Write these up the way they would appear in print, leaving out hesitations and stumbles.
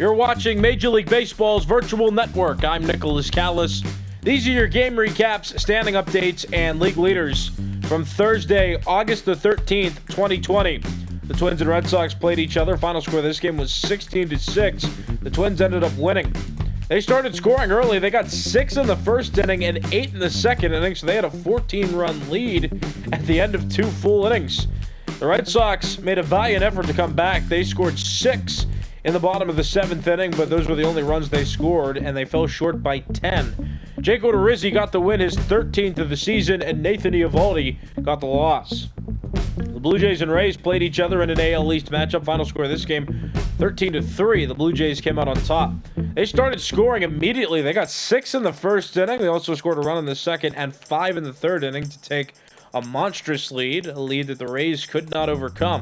You're watching Major League Baseball's virtual network. I'm Nicholas Callis. These are your game recaps, standing updates, and league leaders from Thursday, August the 13th, 2020. The Twins and Red Sox played each other. Final score of this game was 16-6. The Twins ended up winning. They started scoring early. They got 6 in the first inning and 8 in the second inning, so they had a 14-run lead at the end of 2 full innings. The Red Sox made a valiant effort to come back. They scored 6 in the bottom of the 7th inning, but those were the only runs they scored, and they fell short by 10. Jake Odorizzi got the win, his 13th of the season, and Nathan Eovaldi got the loss. The Blue Jays and Rays played each other in an AL East matchup. Final score of this game, 13-3. The Blue Jays came out on top. They started scoring immediately. They got 6 in the first inning. They also scored a run in the second and 5 in the third inning to take a monstrous lead, a lead that the Rays could not overcome.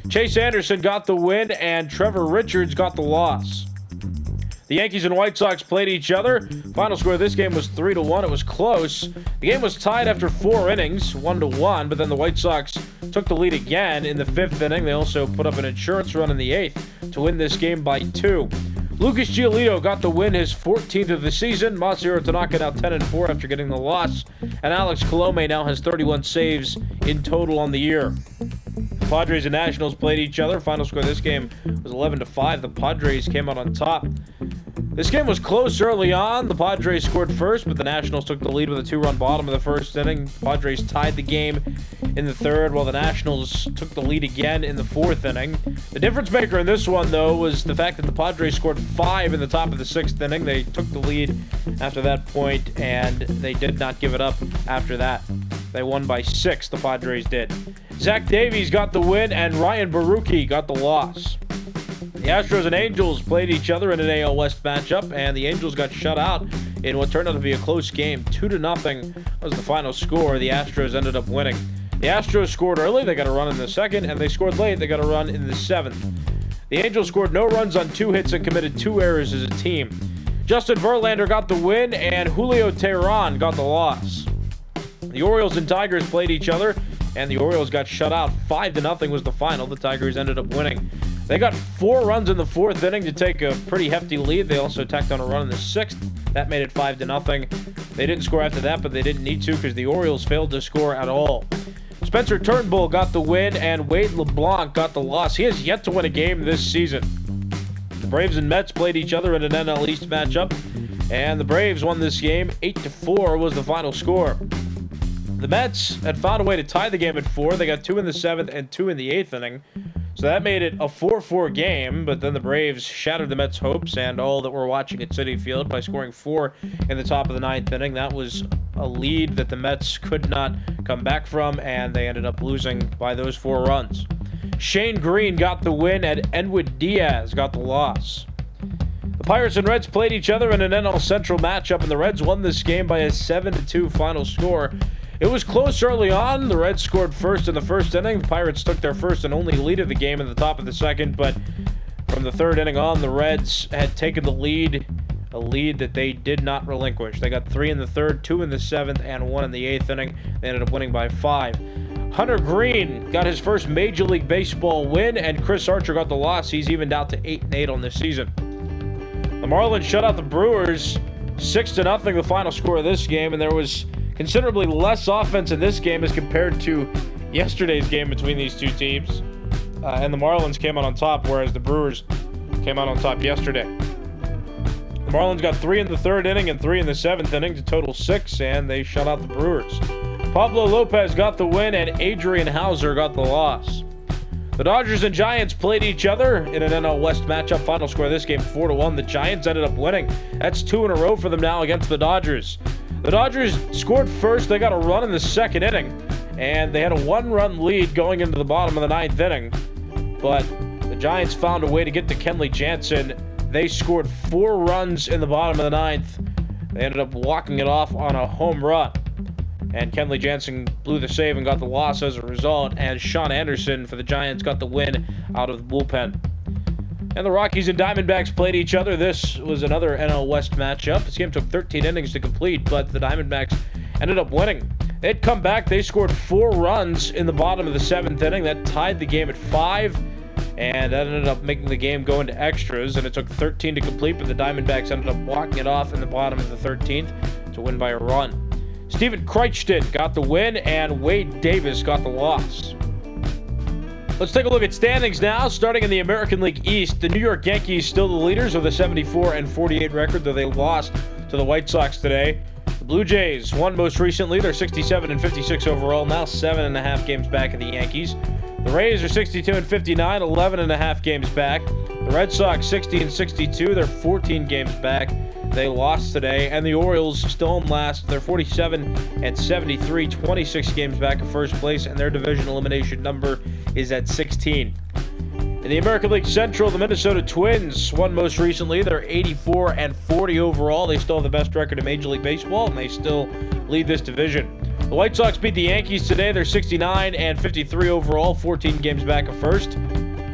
Chase Anderson got the win, and Trevor Richards got the loss. The Yankees and White Sox played each other. Final score of this game was 3-1. It was close. The game was tied after 4 innings, 1-1, but then the White Sox took the lead again in the 5th inning. They also put up an insurance run in the 8th to win this game by 2. Lucas Giolito got the win, his 14th of the season. Masahiro Tanaka now 10-4 after getting the loss. And Alex Colome now has 31 saves in total on the year. The Padres and Nationals played each other. Final score of this game was 11-5. The Padres came out on top. This game was close early on. The Padres scored first, but the Nationals took the lead with a 2-run bottom of the first inning. The Padres tied the game in the 3rd, while the Nationals took the lead again in the 4th inning. The difference maker in this one, though, was the fact that the Padres scored 5 in the top of the 6th inning. They took the lead after that point, and they did not give it up after that. They won by 6, the Padres did. Zach Davies got the win, and Ryan Baruchi got the loss. The Astros and Angels played each other in an AL West matchup, and the Angels got shut out in what turned out to be a close game. 2-0 was the final score. The Astros ended up winning. The Astros scored early. They got a run in the 2nd, and they scored late. They got a run in the 7th. The Angels scored no runs on 2 hits and committed 2 errors as a team. Justin Verlander got the win, and Julio Teheran got the loss. The Orioles and Tigers played each other, and the Orioles got shut out. 5-0 was the final. The Tigers ended up winning. They got 4 runs in the 4th inning to take a pretty hefty lead. They also tacked on a run in the 6th. That made it 5-0. They didn't score after that, but they didn't need to because the Orioles failed to score at all. Spencer Turnbull got the win, and Wade LeBlanc got the loss. He has yet to win a game this season. The Braves and Mets played each other in an NL East matchup, and the Braves won this game. 8-4 was the final score. The Mets had found a way to tie the game at 4. They got 2 in the 7th and 2 in the 8th inning. So that made it a 4-4 game, but then the Braves shattered the Mets' hopes and all that were watching at Citi Field by scoring 4 in the top of the 9th inning. That was a lead that the Mets could not come back from, and they ended up losing by those 4 runs. Shane Green got the win, and Edwin Diaz got the loss. The Pirates and Reds played each other in an NL Central matchup, and the Reds won this game by a 7-2 final score. It was close early on. The Reds scored first in the 1st inning. The Pirates took their first and only lead of the game in the top of the 2nd, but from the 3rd inning on, the Reds had taken the lead, a lead that they did not relinquish. They got 3 in the 3rd, 2 in the 7th, and 1 in the 8th inning. They ended up winning by 5. Hunter Green got his first Major League Baseball win, and Chris Archer got the loss. He's evened out to 8-8 on this season. The Marlins shut out the Brewers 6-0, the final score of this game, and there was considerably less offense in this game as compared to yesterday's game between these two teams. And the Marlins came out on top, whereas the Brewers came out on top yesterday. The Marlins got 3 in the 3rd inning and 3 in the 7th inning to total 6, and they shut out the Brewers. Pablo Lopez got the win, and Adrian Hauser got the loss. The Dodgers and Giants played each other in an NL West matchup. Final score of this game, 4-1. The Giants ended up winning. That's 2 in a row for them now against the Dodgers. The Dodgers scored first. They got a run in the 2nd inning, and they had a 1-run lead going into the bottom of the 9th inning. But the Giants found a way to get to Kenley Jansen. They scored 4 runs in the bottom of the 9th. They ended up walking it off on a home run. And Kenley Jansen blew the save and got the loss as a result. And Sean Anderson for the Giants got the win out of the bullpen. And the Rockies and Diamondbacks played each other. This was another NL West matchup. This game took 13 innings to complete, but the Diamondbacks ended up winning. They'd come back. They scored 4 runs in the bottom of the 7th inning. That tied the game at 5. and that ended up making the game go into extras, and it took 13 to complete, but the Diamondbacks ended up walking it off in the bottom of the 13th to win by a run. Steven Kreitstedt got the win, and Wade Davis got the loss. Let's take a look at standings now. Starting in the American League East, the New York Yankees still the leaders with a 74-48 record, though they lost to the White Sox today. The Blue Jays won most recently. They're 67-56 overall, now 7.5 games back of the Yankees. The Rays are 62-59, 11.5 games back. The Red Sox 60-62, they're 14 games back. They lost today, and the Orioles still in last. They're 47-73, 26 games back in first place, and their division elimination number is at 16. In the American League Central, the Minnesota Twins won most recently. They're 84-40 overall. They still have the best record in Major League Baseball, and they still lead this division. The White Sox beat the Yankees today. They're 69-53 overall, 14 games back of first.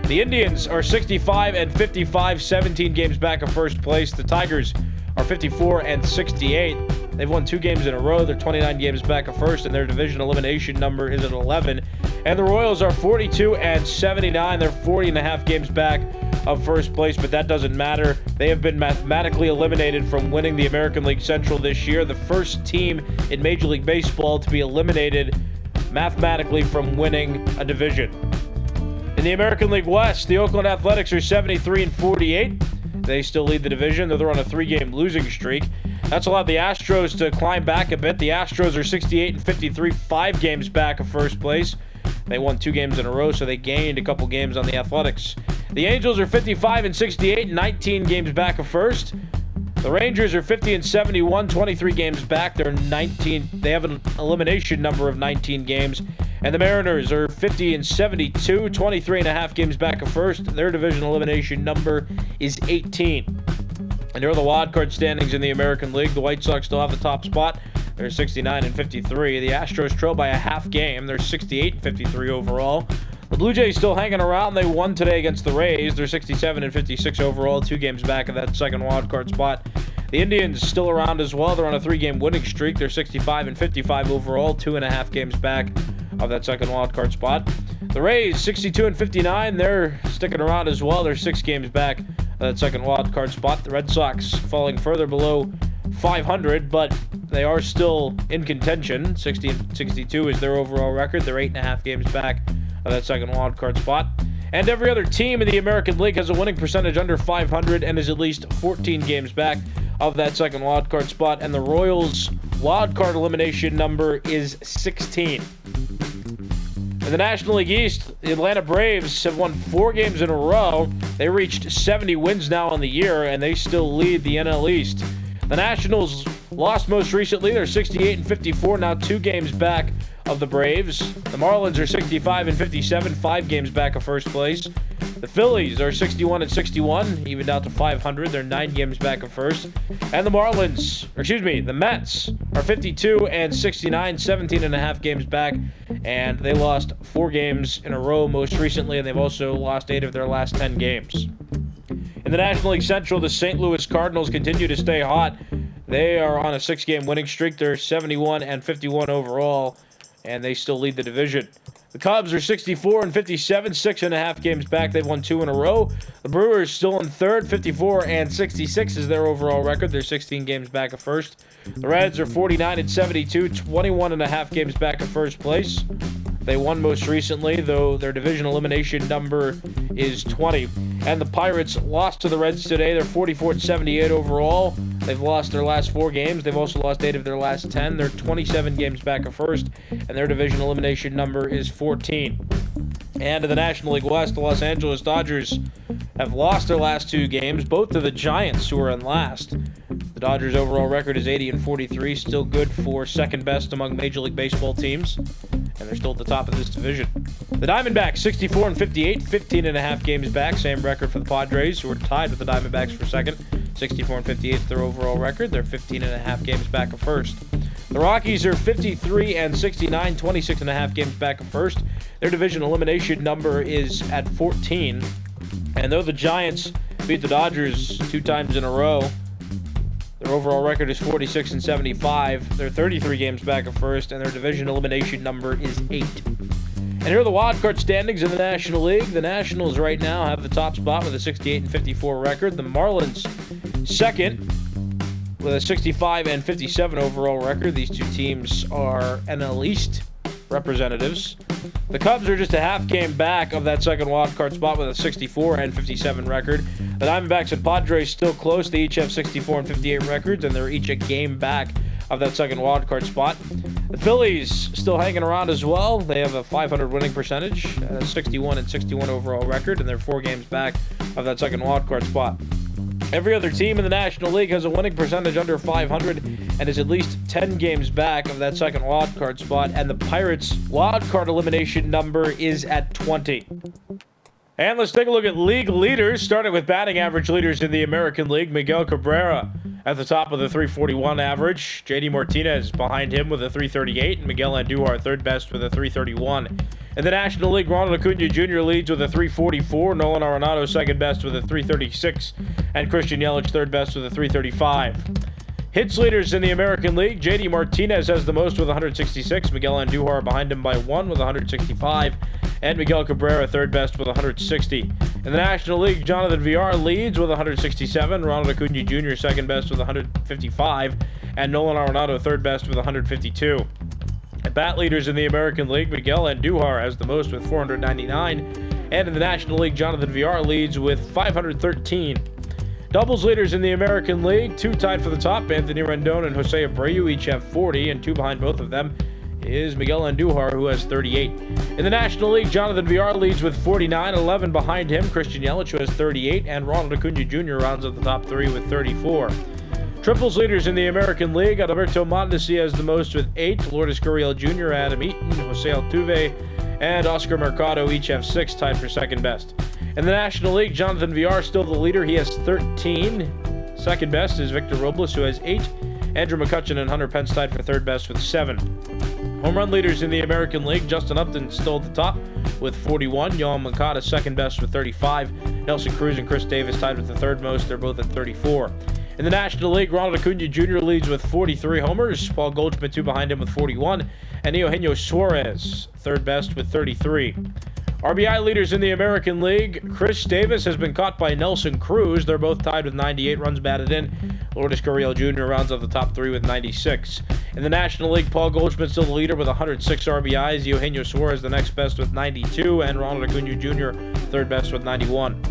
The Indians are 65-55, 17 games back of first place. The Tigers are 54-68. They've won 2 games in a row. They're 29 games back of first, and their division elimination number is at 11. And the Royals are 42-79. They're 40.5 games back of first place, but that doesn't matter. They have been mathematically eliminated from winning the American League Central this year. The first team in Major League Baseball to be eliminated mathematically from winning a division. In the American League West, the Oakland Athletics are 73-48. They still lead the division, though they're on a 3-game losing streak. That's allowed the Astros to climb back a bit. The Astros are 68-53, 5 games back of first place. They won 2 games in a row, so they gained a couple games on the Athletics. The Angels are 55-68, 19 games back of first. The Rangers are 50-71, 23 games back. They have an elimination number of 19 games. And the Mariners are 50-72, 23.5 games back of first. Their division elimination number is 18. And here are the wild card standings in the American League. The White Sox still have the top spot. They're 69-53. The Astros trail by a half game. They're 68-53 overall. The Blue Jays still hanging around. They won today against the Rays. They're 67-56 overall, 2 games back of that second wild card spot. The Indians still around as well. They're on a 3-game winning streak. They're 65-55 overall, 2.5 games back of that second wild card spot. The Rays 62-59. They're sticking around as well. They're 6 games back of that second wild card spot. The Red Sox falling further below 500, but they are still in contention. 60-62 is their overall record. They're 8.5 games back of that second wild card spot. And every other team in the American League has a winning percentage under 500 and is at least 14 games back of that second wild card spot. And the Royals' wild card elimination number is 16. In the National League East, the Atlanta Braves have won 4 games in a row. They reached 70 wins now on the year, and they still lead the NL East. The Nationals lost most recently. They're 68-54, now 2 games back of the Braves. The Marlins are 65-57, 5 games back of first place. The Phillies are 61-61, evened out to 500. They're 9 games back of first. And the Mets are 52-69, 17.5 games back. And they lost 4 games in a row most recently, and they've also lost 8 of their last 10 games. In the National League Central, the St. Louis Cardinals continue to stay hot. They are on a 6-game winning streak. They're 71-51 overall, and they still lead the division. The Cubs are 64-57, 6.5 games back. They've won 2 in a row. The Brewers still in third, 54-66 is their overall record. They're 16 games back of first. The Reds are 49-72, 21.5 games back of first place. They won most recently, though their division elimination number is 20. And the Pirates lost to the Reds today. They're 44-78 overall. They've lost their last 4 games. They've also lost 8 of their last 10. They're 27 games back of first, and their division elimination number is 14. And in the National League West, the Los Angeles Dodgers have lost their last 2 games, both to the Giants, who are in last. The Dodgers' overall record is 80-43, still good for second best among Major League Baseball teams, and they're still at the top of this division. The Diamondbacks, 64-58, 15.5 games back, same record for the Padres, who are tied with the Diamondbacks for second. 64-58 is their overall record. They're 15.5 games back of first. The Rockies are 53-69, 26.5 games back of first. Their division elimination number is at 14. And though the Giants beat the Dodgers 2 times in a row, their overall record is 46-75. They're 33 games back of first, and their division elimination number is 8. And here are the wildcard standings in the National League. The Nationals right now have the top spot with a 68-54 record. The Marlins second with a 65-57 overall record. These two teams are NL East representatives. The Cubs are just a half game back of that second wildcard spot with a 64-57 record. The Diamondbacks and Padres still close. They each have 64-58 records, and they're each a game back of that second wildcard spot. The Phillies still hanging around as well. They have a .500 winning percentage, a 61-61 overall record, and they're 4 games back of that second wildcard spot. Every other team in the National League has a winning percentage under .500 and is at least 10 games back of that second wildcard spot, and the Pirates' wildcard elimination number is at 20. And let's take a look at league leaders, starting with batting average leaders in the American League. Miguel Cabrera at the top with a .341 average. JD Martinez behind him with a .338, and Miguel Andujar third best with a .331. In the National League, Ronald Acuna Jr. leads with a .344. Nolan Arenado second best with a .336, and Christian Yelich third best with a .335. Hits leaders in the American League, JD Martinez has the most with 166. Miguel Andujar behind him by 1 with 165. And Miguel Cabrera third best with 160. In the National League, Jonathan Villar leads with 167. Ronald Acuna Jr. second best with 155. And Nolan Arenado third best with 152. At bat leaders in the American League, Miguel Andujar has the most with 499. And in the National League, Jonathan Villar leads with 513. Doubles leaders in the American League, 2 tied for the top. Anthony Rendon and Jose Abreu each have 40, and 2 behind both of them is Miguel Andujar, who has 38. In the National League, Jonathan Villar leads with 49, 11 behind him, Christian Yelich, who has 38, and Ronald Acuna Jr. rounds up the top 3 with 34. Triples leaders in the American League, Alberto Mondesi has the most with 8, Lourdes Gurriel Jr., Adam Eaton, Jose Altuve, and Oscar Mercado each have 6, tied for second best. In the National League, Jonathan Villar still the leader. He has 13. Second best is Victor Robles, who has 8. Andrew McCutchen and Hunter Pence tied for third best with 7. Home run leaders in the American League, Justin Upton still at the top with 41. Yohan Moncada second best with 35. Nelson Cruz and Chris Davis tied with the third most. They're both at 34. In the National League, Ronald Acuna Jr. leads with 43 homers. Paul Goldschmidt, 2 behind him with 41. And Eugenio Suarez, third best with 33. RBI leaders in the American League, Chris Davis has been caught by Nelson Cruz. They're both tied with 98 runs batted in. Lourdes Gurriel Jr. rounds up the top 3 with 96. In the National League, Paul Goldschmidt still the leader with 106 RBIs. Eugenio Suarez the next best with 92, and Ronald Acuna Jr. third best with 91.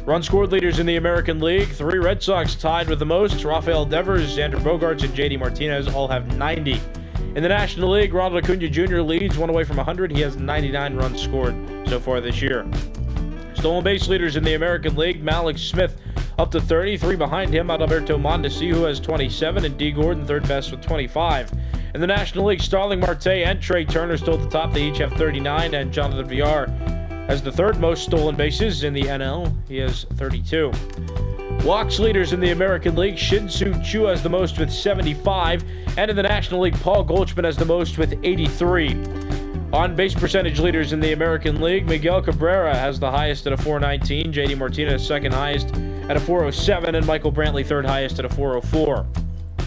Run scored leaders in the American League, 3 Red Sox tied with the most. Rafael Devers, Xander Bogaerts, and JD Martinez all have 90. In the National League, Ronald Acuna Jr. leads 1 away from 100. He has 99 runs scored so far this year. Stolen base leaders in the American League, Malik Smith up to 30, 3 behind him, Alberto Mondesi, who has 27, and D. Gordon third best with 25. In the National League, Starling Marte and Trey Turner still at the top. They each have 39, and Jonathan Villar has the third most stolen bases in the NL. He has 32. Walks leaders in the American League, Shin-Soo Choo has the most with 75, and in the National League, Paul Goldschmidt has the most with 83. On base percentage leaders in the American League, Miguel Cabrera has the highest at a .419, JD Martinez second highest at a .407, and Michael Brantley third highest at a .404.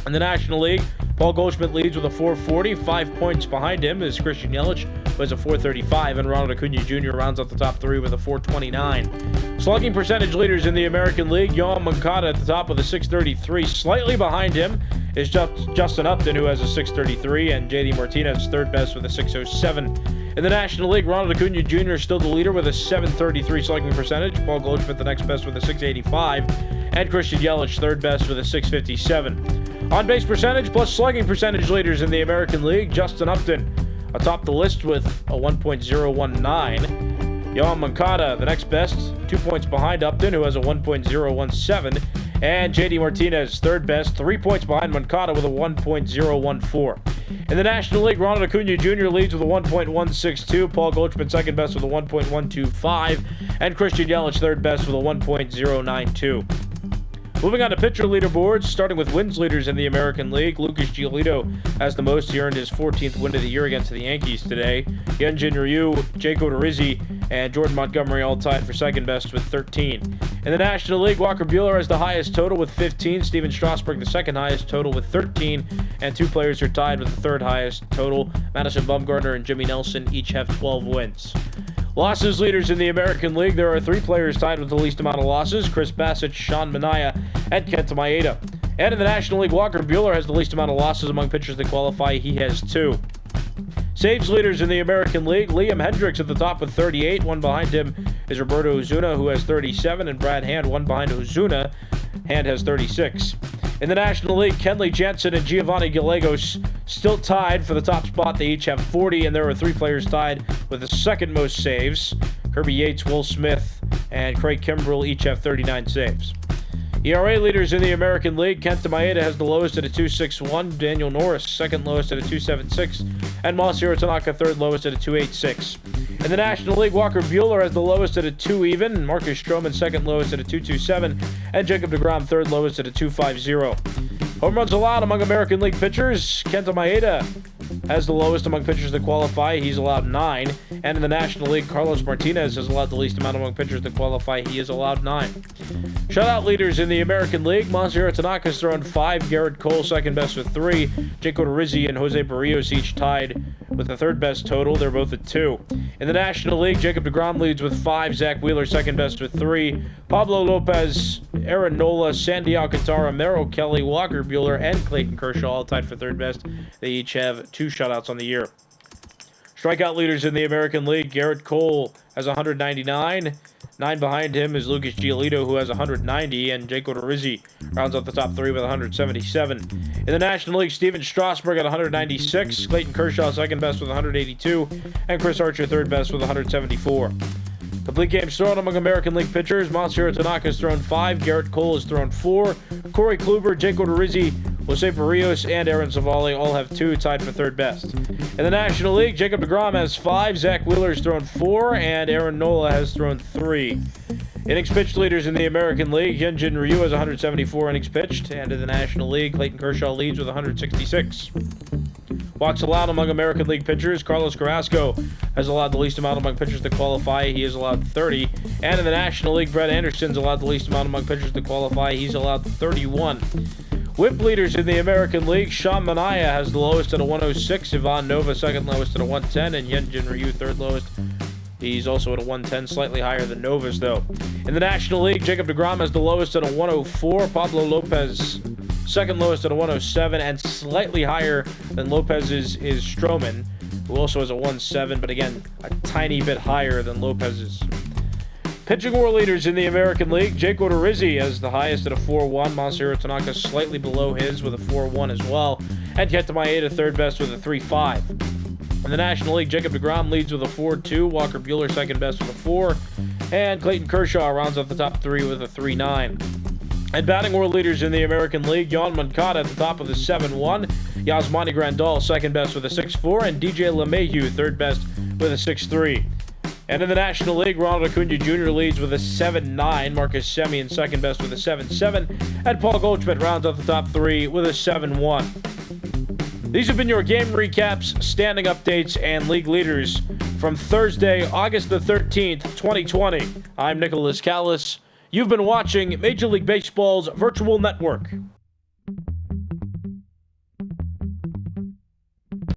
In the National League, Paul Goldschmidt leads with a .440. 5 points behind him is Christian Yelich, who has a .435, and Ronald Acuna Jr. rounds up the top 3 with a .429. Slugging percentage leaders in the American League, Yohan Moncada at the top with a .633. Slightly behind him is Justin Upton, who has a .633, and JD Martinez third best with a .607. In the National League, Ronald Acuna Jr. is still the leader with a .733 slugging percentage. Paul Goldschmidt the next best with a .685, and Christian Yelich third best with a .657. On base percentage plus slugging percentage leaders in the American League, Justin Upton atop the list with a 1.019. Yohan Moncada, the next best, 2 points behind Upton, who has a 1.017. And JD Martinez, third best, 3 points behind Moncada with a 1.014. In the National League, Ronald Acuna Jr. leads with a 1.162. Paul Goldschmidt second best with a 1.125. And Christian Yelich third best with a 1.092. Moving on to pitcher leaderboards, starting with wins leaders in the American League. Lucas Giolito has the most. He earned his 14th win of the year against the Yankees today. Hyunjin Ryu, Jake Odorizzi, and Jordan Montgomery all tied for second best with 13. In the National League, Walker Buehler has the highest total with 15. Steven Strasburg, the second highest total with 13. And two players are tied with the third highest total. Madison Bumgarner and Jimmy Nelson each have 12 wins. Losses leaders in the American League. There are three players tied with the least amount of losses: Chris Bassett, Sean Manaea, and Kenta Maeda. And in the National League, Walker Buehler has the least amount of losses among pitchers that qualify. He has 2. Saves leaders in the American League. Liam Hendriks at the top with 38. One behind him is Roberto Ozuna, who has 37, and Brad Hand, one behind Ozuna. Hand has 36. In the National League, Kenley Jansen and Giovanni Gallegos still tied for the top spot. They each have 40, and there are three players tied with the second most saves. Kirby Yates, Will Smith, and Craig Kimbrell each have 39 saves. ERA leaders in the American League. Kenta Maeda has the lowest at a 2.61. Daniel Norris, second lowest at a 2.76. And Masahiro Tanaka, third lowest at a 2.86. In the National League, Walker Buehler has the lowest at a 2 even. Marcus Stroman, second lowest at a 2.27. And Jacob deGrom, third lowest at a 2.50. Home runs allowed among American League pitchers. Kenta Maeda has the lowest among pitchers that qualify. He's allowed 9. And in the National League, Carlos Martinez has allowed the least amount among pitchers that qualify. He is allowed 9. Shutout leaders in the American League. Masahiro Tanaka has thrown 5. Garrett Cole, second best with 3. Jake Odorizzi and Jose Barrios each tied with the third best total. They're both at 2. In the National League, Jacob deGrom leads with 5. Zach Wheeler, second best with 3. Pablo Lopez, Aaron Nola, Sandy Alcantara, Merrill Kelly, Walker Buehler, and Clayton Kershaw all tied for third best. They each have 2 shutouts on the year. Strikeout leaders in the American League. Garrett Cole has 199. 9 behind him is Lucas Giolito, who has 190, and Jake Odorizzi rounds out the top 3 with 177. In the National League, Steven Strasburg at 196. Clayton Kershaw second best with 182, and Chris Archer third best with 174. Complete games thrown among American League pitchers. Masahiro Tanaka has thrown 5. Garrett Cole has thrown 4. Corey Kluber, Jake Odorizzi, Jose Barrios, and Aaron Savali all have 2, tied for third best. In the National League, Jacob deGrom has 5. Zach Wheeler has thrown 4. And Aaron Nola has thrown 3. Innings pitched leaders in the American League. Hyunjin Ryu has 174 innings pitched. And in the National League, Clayton Kershaw leads with 166. Walks allowed among American League pitchers. Carlos Carrasco has allowed the least amount among pitchers that qualify. He is allowed 30. And in the National League, Brett Anderson's allowed the least amount among pitchers that qualify. He's allowed 31. Whip leaders in the American League. Sean Manaea has the lowest at a 106. Ivan Nova second lowest at a 110. And Hyunjin Ryu third lowest. He's also at a 110, slightly higher than Nova's, though. In the National League, Jacob deGrom has the lowest at a 104. Pablo Lopez second lowest at a 107, and slightly higher than Lopez's is Stroman, who also has a 107, but again, a tiny bit higher than Lopez's. Pitching war leaders in the American League. Jake Odorizzi has the highest at a 4.1. Masahiro Tanaka slightly below his with a 4.1 as well. And Kenta Maeda third best with a 3.5. In the National League, Jacob deGrom leads with a 4.2. Walker Buehler second best with a 4. And Clayton Kershaw rounds out the top 3 with a 3.9. And batting war leaders in the American League. Yohan Moncada at the top with a 7.1. Yasmani Grandal second best with a 6.4. And DJ LeMahieu third best with a 6.3. And in the National League, Ronald Acuna Jr. leads with a 7.9. Marcus Semien second best with a 7.7. And Paul Goldschmidt rounds out the top 3 with a 7.1. These have been your game recaps, standing updates, and league leaders from Thursday, August the 13th, 2020. I'm Nicholas Callis. You've been watching Major League Baseball's Virtual Network.